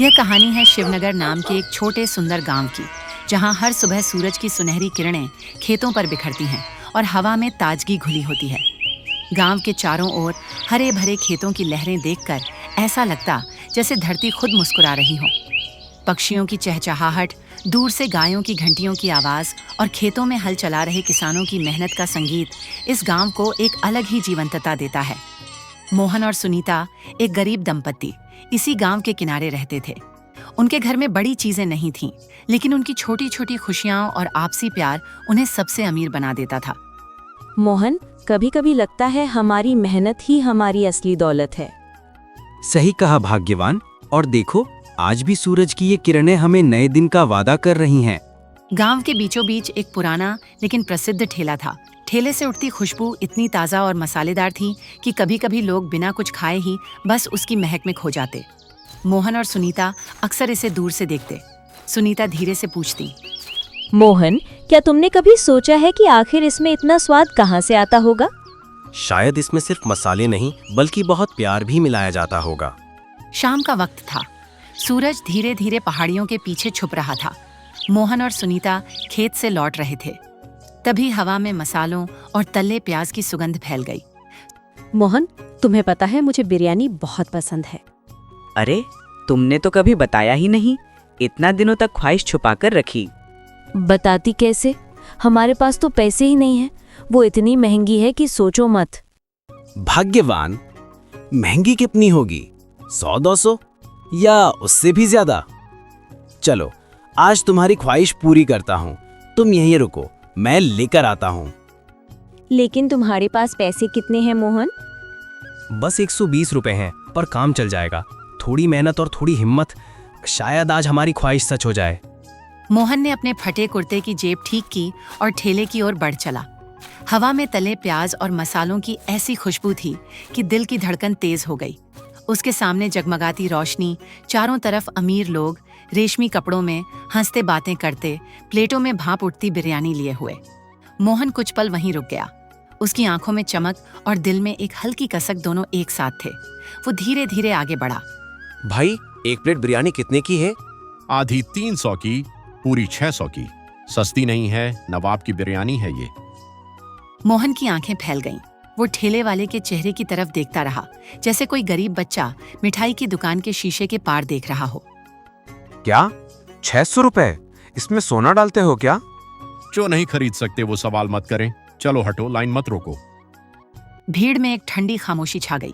यह कहानी है शिवनगर नाम के एक छोटे सुंदर गांव की, जहां हर सुबह सूरज की सुनहरी किरणें खेतों पर बिखरती हैं और हवा में ताजगी घुली होती है। गांव के चारों ओर हरे भरे खेतों की लहरें देखकर ऐसा लगता जैसे धरती खुद मुस्कुरा रही हो। पक्षियों की चहचहाहट, दूर से गायों की घंटियों की आवाज और खेतों में हल चला रहे किसानों की मेहनत का संगीत इस गांव को एक अलग ही जीवंतता देता है। मोहन और सुनीता एक गरीब दंपत्ति इसी गांव के किनारे रहते थे। उनके घर में बड़ी चीजें नहीं थीं, लेकिन उनकी छोटी छोटी खुशियां और आपसी प्यार उन्हें सबसे अमीर बना देता था। मोहन, कभी कभी लगता है हमारी मेहनत ही हमारी असली दौलत है। सही कहा भाग्यवान। और देखो, आज भी सूरज की ये किरणें हमें नए दिन का वादा कर रही हैं। गांव के बीचों बीच एक पुराना लेकिन प्रसिद्ध ठेला था। ठेले से उठती खुशबू इतनी ताज़ा और मसालेदार थी कि कभी कभी लोग बिना कुछ खाए ही बस उसकी महक में खो जाते। मोहन और सुनीता अक्सर इसे दूर से देखते। सुनीता धीरे से पूछती, मोहन, क्या तुमने कभी सोचा है कि आखिर इसमें इतना स्वाद कहाँ से आता होगा? शायद इसमें सिर्फ मसाले नहीं बल्कि बहुत प्यार भी मिलाया जाता होगा। शाम का वक्त था। सूरज धीरे धीरे पहाड़ियों के पीछे छुप रहा था। मोहन और सुनीता खेत से लौट रहे थे। तभी हवा में मसालों और तले प्याज की सुगंध फैल गई। मोहन, तुम्हें पता है मुझे बिरयानी बहुत पसंद है। अरे, तुमने तो कभी बताया ही नहीं। इतना दिनों तक ख्वाहिश छुपाकर रखी। बताती कैसे? हमारे पास तो पैसे ही नहीं है। वो इतनी महंगी है कि सोचो मत। भाग्यवान, महंगी कितनी होगी? 100-200 या उससे भी ज्यादा? चलो, आज तुम्हारी ख्वाहिश पूरी करता हूँ। तुम यहीं रुको, मैं लेकर आता हूँ। लेकिन तुम्हारे पास पैसे कितने हैं मोहन? बस 120 रुपए हैं, पर काम चल जाएगा। थोड़ी मेहनत और थोड़ी हिम्मत, शायद आज हमारी ख्वाहिश सच हो जाए। मोहन ने अपने फटे कुर्ते की जेब ठीक की और ठेले की ओर बढ़ चला। हवा में तले प्याज और मसालों की ऐसी खुशबू थी कि दिल की धड़कन तेज हो गई। उसके सामने जगमगाती रोशनी, चारों तरफ अमीर लोग रेशमी कपड़ों में हंसते बातें करते, प्लेटों में भाप उठती बिरयानी लिए हुए। मोहन कुछ पल वहीं रुक गया। उसकी आंखों में चमक और दिल में एक हल्की कसक दोनों एक साथ थे। वो धीरे धीरे आगे बढ़ा। भाई, एक प्लेट बिरयानी कितने की है? आधी 300 की, पूरी 600 की। सस्ती नहीं है, नवाब की बिरयानी है ये। मोहन की आंखें फैल गईं। वो ठेले वाले के चेहरे की तरफ देखता रहा, जैसे कोई गरीब बच्चा मिठाई की दुकान के शीशे के पार देख रहा हो। क्या 600 रुपए? इसमें सोना डालते हो क्या? जो नहीं खरीद सकते वो सवाल मत करें। चलो हटो, लाइन मत रोको। भीड़ में एक ठंडी खामोशी छा गई।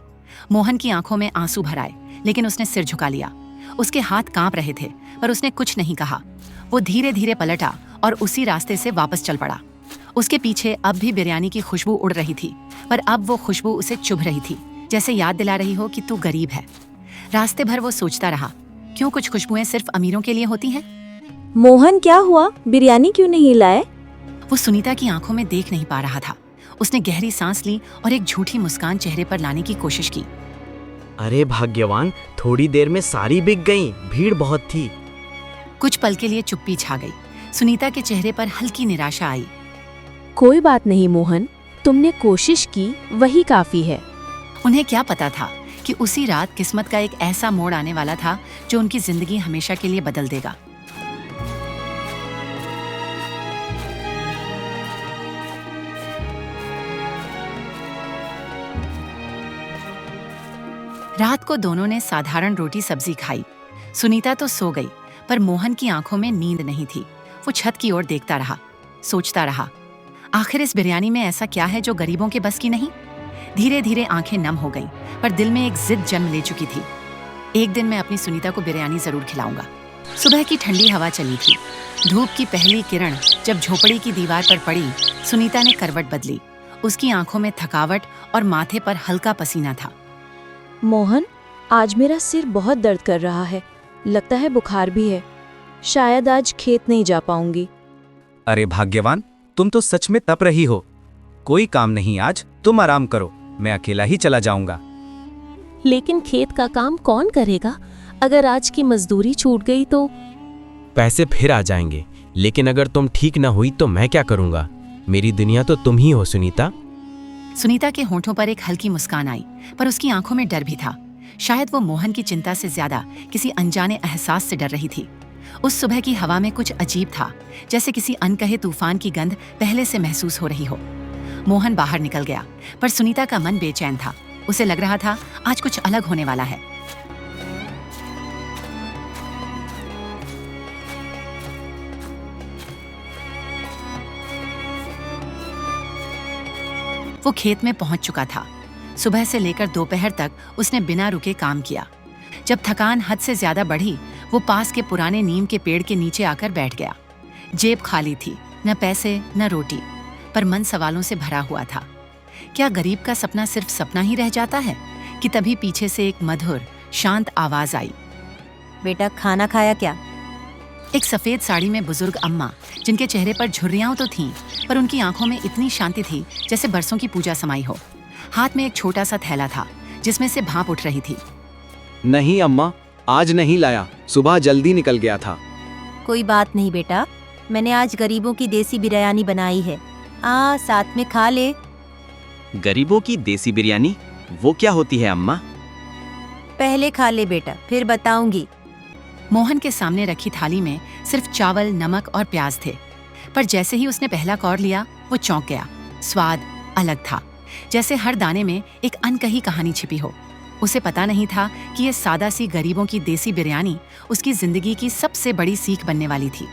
मोहन की आंखों में आंसू भर आए, लेकिन उसने सिर झुका लिया। उसके हाथ कांप रहे थे, पर उसने कुछ नहीं कहा। वो धीरे धीरे पलटा और उसी रास्ते से वापस चल पड़ा। उसके पीछे अब भी बिरयानी की खुशबू उड़ रही थी, पर अब वो खुशबू उसे चुभ रही थी, जैसे याद दिला रही हो कि तू गरीब है। रास्ते भर वो सोचता रहा, क्यों कुछ खुशबुएं सिर्फ अमीरों के लिए होती हैं? मोहन, क्या हुआ? बिरयानी क्यों नहीं लाए? वो सुनीता की आंखों में देख नहीं पा रहा था। उसने गहरी सांस ली और एक झूठी मुस्कान चेहरे पर लाने की कोशिश की। अरे भाग्यवान, थोड़ी देर में सारी बिक गई। भीड़ बहुत थी। कुछ पल के लिए चुप्पी छा गई। सुनीता के चेहरे पर हल्की निराशा आई। कोई बात नहीं मोहन, तुमने कोशिश की, वही काफी है। उन्हें क्या पता था कि उसी रात किस्मत का एक ऐसा मोड़ आने वाला था जो उनकी जिंदगी हमेशा के लिए बदल देगा। रात को दोनों ने साधारण रोटी सब्जी खाई। सुनीता तो सो गई, पर मोहन की आंखों में नींद नहीं थी। वो छत की ओर देखता रहा, सोचता रहा, आखिर इस बिरयानी में ऐसा क्या है जो गरीबों के बस की नहीं? धीरे धीरे आंखें नम हो गईं, पर दिल में एक जिद जन्म ले चुकी थी। एक दिन मैं अपनी सुनीता को बिरयानी जरूर खिलाऊंगा। सुबह की ठंडी हवा चली थी। धूप की पहली किरण जब झोपड़ी की दीवार पर पड़ी, सुनीता ने करवट बदली। उसकी आंखों में थकावट और माथे पर हल्का पसीना था। मोहन, आज मेरा सिर बहुत दर्द कर रहा है। लगता है बुखार भी है। शायद आज खेत नहीं जा पाऊंगी। अरे भाग्यवान, तुम तो सच में तप रही हो। कोई काम नहीं आज, तुम आराम करो, मैं अकेला ही चला जाऊंगा। लेकिन खेत का काम कौन करेगा? अगर आज की मजदूरी छूट गई तो? पैसे फिर आ जाएंगे, लेकिन अगर तुम ठीक ना हुई तो मैं क्या करूंगा? मेरी दुनिया तो तुम ही हो सुनीता। सुनीता के होंठों पर एक हल्की मुस्कान आई, पर उसकी आंखों में डर भी था। शायद वो मोहन की चिंता से ज्यादा किसी अनजाने एहसास से डर रही थी। उस सुबह की हवा में कुछ अजीब था, जैसे किसी अनकहे तूफान की गंध पहले से महसूस हो रही हो। मोहन बाहर निकल गया, पर सुनीता का मन बेचैन था। उसे लग रहा था आज कुछ अलग होने वाला है। वो खेत में पहुंच चुका था। सुबह से लेकर दोपहर तक उसने बिना रुके काम किया। जब थकान हद से ज्यादा बढ़ी, वो पास के पुराने नीम के पेड़ के नीचे आकर बैठ गया। जेब खाली थी, न पैसे न रोटी, पर मन सवालों से भरा हुआ था। क्या गरीब का सपना सिर्फ सपना ही रह जाता है? कि तभी पीछे से एक मधुर शांत आवाज आई। बेटा, खाना खाया क्या? एक सफेद साड़ी में बुजुर्ग अम्मा, जिनके चेहरे पर झुर्रियां तो थीं, पर उनकी आंखों में इतनी शांति थी जैसे बरसों की पूजा समाई हो। हाथ में एक छोटा सा थैला था जिसमें से भाप उठ रही थी। नहीं अम्मा, आज नहीं लाया, सुबह जल्दी निकल गया था। कोई बात नहीं बेटा, मैंने आज गरीबों की देसी बिरयानी बनाई है। साथ में खा ले। गरीबों की देसी बिरयानी? वो क्या होती है अम्मा? पहले खा ले बेटा, फिर बताऊंगी। मोहन के सामने रखी थाली में सिर्फ चावल, नमक और प्याज थे, पर जैसे ही उसने पहला कौर लिया वो चौंक गया। स्वाद अलग था, जैसे हर दाने में एक अनकही कहानी छिपी हो। उसे पता नहीं था कि ये सादा सी गरीबों की देसी बिरयानी उसकी जिंदगी की सबसे बड़ी सीख बनने वाली थी।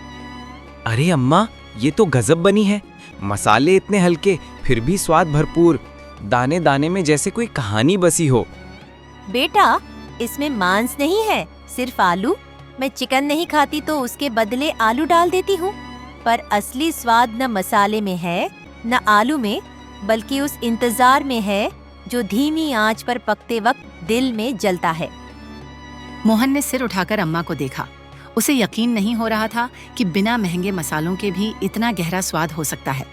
अरे अम्मा, ये तो गजब बनी है। मसाले इतने हल्के, फिर भी स्वाद भरपूर। दाने दाने में जैसे कोई कहानी बसी हो। बेटा, इसमें मांस नहीं है, सिर्फ आलू। मैं चिकन नहीं खाती तो उसके बदले आलू डाल देती हूँ। पर असली स्वाद न मसाले में है न आलू में, बल्कि उस इंतजार में है जो धीमी आंच पर पकते वक्त दिल में जलता है। मोहन ने सिर उठाकर अम्मा को देखा। उसे यकीन नहीं हो रहा था कि बिना महंगे मसालों के भी इतना गहरा स्वाद हो सकता है।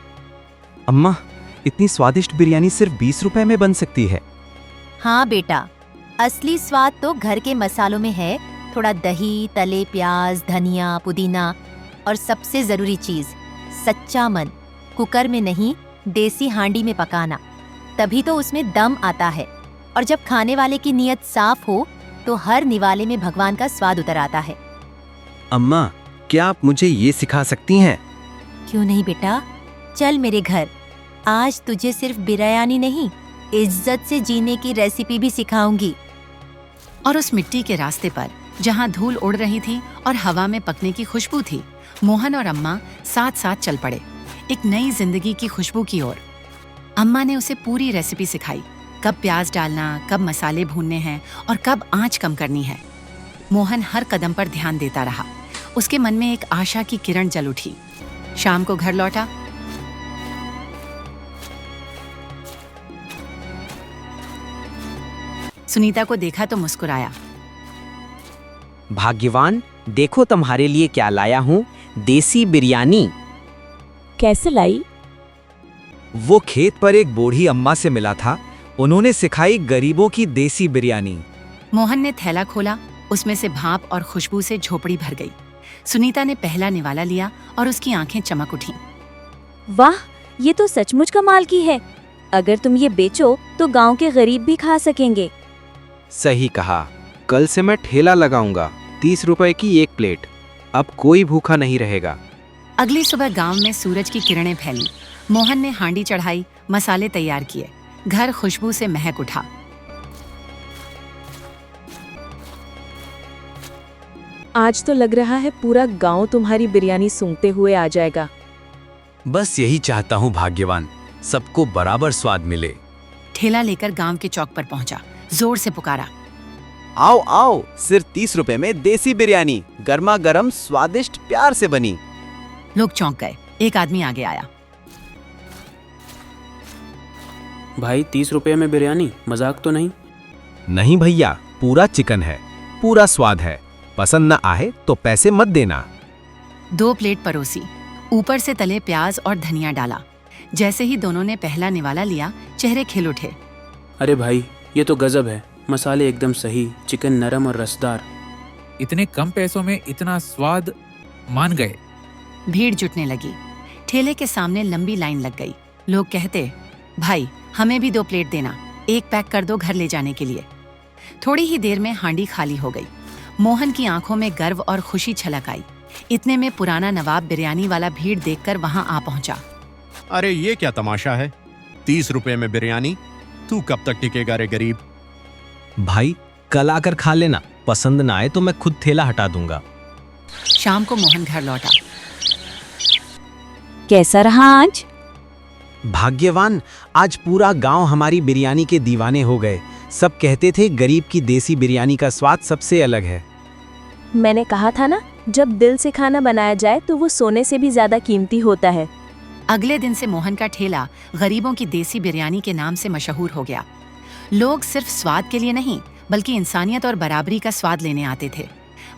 अम्मा, इतनी स्वादिष्ट बिरयानी सिर्फ 20 रुपए में बन सकती है। हाँ बेटा, असली स्वाद तो घर के मसालों में है। थोड़ा दही, तले प्याज, धनिया, पुदीना और सबसे जरूरी चीज सच्चा मन। कुकर में नहीं, देसी हांडी में पकाना, तभी तो उसमें दम आता है। और जब खाने वाले की नीयत साफ हो तो हर निवाले में भगवान का स्वाद उतर आता है। अम्मा, क्या आप मुझे ये सिखा सकती हैं? क्यों नहीं बेटा, चल मेरे घर। आज तुझे सिर्फ बिरयानी नहीं, इज्जत से जीने की रेसिपी भी सिखाऊंगी। और उस मिट्टी के रास्ते पर, जहाँ धूल उड़ रही थी और हवा में पकने की खुशबू थी, मोहन और अम्मा साथ साथ चल पड़े, एक नई जिंदगी की खुशबू की ओर। अम्मा ने उसे पूरी रेसिपी सिखाई, कब प्याज डालना, कब मसाले भूनने हैं और कब आंच कम करनी है। मोहन हर कदम पर ध्यान देता रहा। उसके मन में एक आशा की किरण जल उठी। शाम को घर लौटा। सुनीता को देखा तो मुस्कुराया। भाग्यवान, देखो तुम्हारे लिए क्या लाया हूँ, देसी बिरयानी। कैसे लाई? वो खेत पर एक बूढ़ी अम्मा से मिला था, उन्होंने सिखाई गरीबों की देसी बिरयानी। मोहन ने थैला खोला, उसमें से भाप और खुशबू से झोपड़ी भर गई। सुनीता ने पहला निवाला लिया और उसकी आंखें चमक उठीं। वाह, ये तो सचमुच कमाल की है। अगर तुम ये बेचो तो गांव के गरीब भी खा सकेंगे। सही कहा, कल से मैं ठेला लगाऊंगा। 30 रुपए की एक प्लेट। अब कोई भूखा नहीं रहेगा। अगली सुबह गांव में सूरज की किरणें फैली। मोहन ने हांडी चढ़ाई, मसाले तैयार किए। घर खुशबू से महक उठा। आज तो लग रहा है पूरा गांव तुम्हारी बिरयानी सूंघते हुए आ जाएगा। बस यही चाहता हूँ भाग्यवान, सबको बराबर स्वाद मिले। ठेला लेकर गांव के चौक पर पहुंचा, जोर से पुकारा। आओ आओ, सिर्फ 30 रुपए में देसी बिरयानी, गर्मा गर्म, स्वादिष्ट, प्यार से बनी। लोग चौंक गए। एक आदमी आगे आया। भाई, 30 रुपए में बिरयानी, मजाक तो नहीं? नहीं भैया, पूरा चिकन है, पूरा स्वाद है। पसंद न आए तो पैसे मत देना। 2 प्लेट परोसी, ऊपर से तले प्याज और धनिया डाला। जैसे ही दोनों ने पहला निवाला लिया, चेहरे खिल उठे। अरे भाई, ये तो गजब है। मसाले एकदम सही, चिकन नरम और रसदार। इतने कम पैसों में इतना स्वाद, मान गए। भीड़ जुटने लगी। ठेले के सामने लंबी लाइन लग गई। लोग कहते, भाई हमें भी 2 प्लेट देना, 1 पैक कर दो घर ले जाने के लिए। थोड़ी ही देर में हांडी खाली हो गई। मोहन की आंखों में गर्व और खुशी छलक आई। इतने में पुराना नवाब बिरयानी वाला भीड़ देखकर वहां आ पहुंचा। अरे ये क्या तमाशा है, 30 रुपए में बिरयानी? तू कब तक टिकेगा रे गरीब? भाई कल आकर खा लेना, पसंद ना आए तो मैं खुद ठेला हटा दूंगा। शाम को मोहन घर लौटा। कैसा रहा आज? भाग्यवान, आज पूरा गांव हमारी बिरयानी के दीवाने हो गए। सब कहते थे गरीब की देसी बिरयानी का स्वाद सबसे अलग है। मैंने कहा था ना, जब दिल से खाना बनाया जाए तो वो सोने से भी ज्यादा कीमती होता है। अगले दिन से मोहन का ठेला गरीबों की देसी बिरयानी के नाम से मशहूर हो गया। लोग सिर्फ स्वाद के लिए नहीं बल्कि इंसानियत और बराबरी का स्वाद लेने आते थे।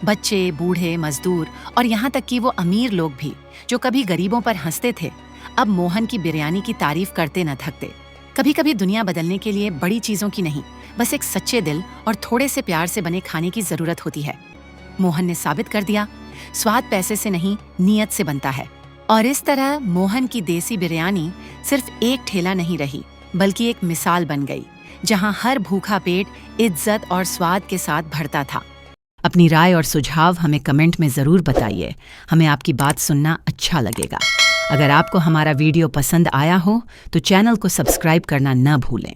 बच्चे, बूढ़े, मजदूर और यहाँ तक कि वो अमीर लोग भी जो कभी गरीबों पर हंसते थे, अब मोहन की बिरयानी की तारीफ करते न थकते। कभी कभी दुनिया बदलने के लिए बड़ी चीजों की नहीं, बस एक सच्चे दिल और थोड़े से प्यार से बने खाने की जरूरत होती है। मोहन ने साबित कर दिया, स्वाद पैसे से नहीं, नीयत से बनता है। और इस तरह मोहन की देसी बिरयानी सिर्फ एक ठेला नहीं रही, बल्कि एक मिसाल बन गई, जहां हर भूखा पेट इज्जत और स्वाद के साथ भरता था। अपनी राय और सुझाव हमें कमेंट में ज़रूर बताइए। हमें आपकी बात सुनना अच्छा लगेगा। अगर आपको हमारा वीडियो पसंद आया हो तो चैनल को सब्सक्राइब करना न भूलें।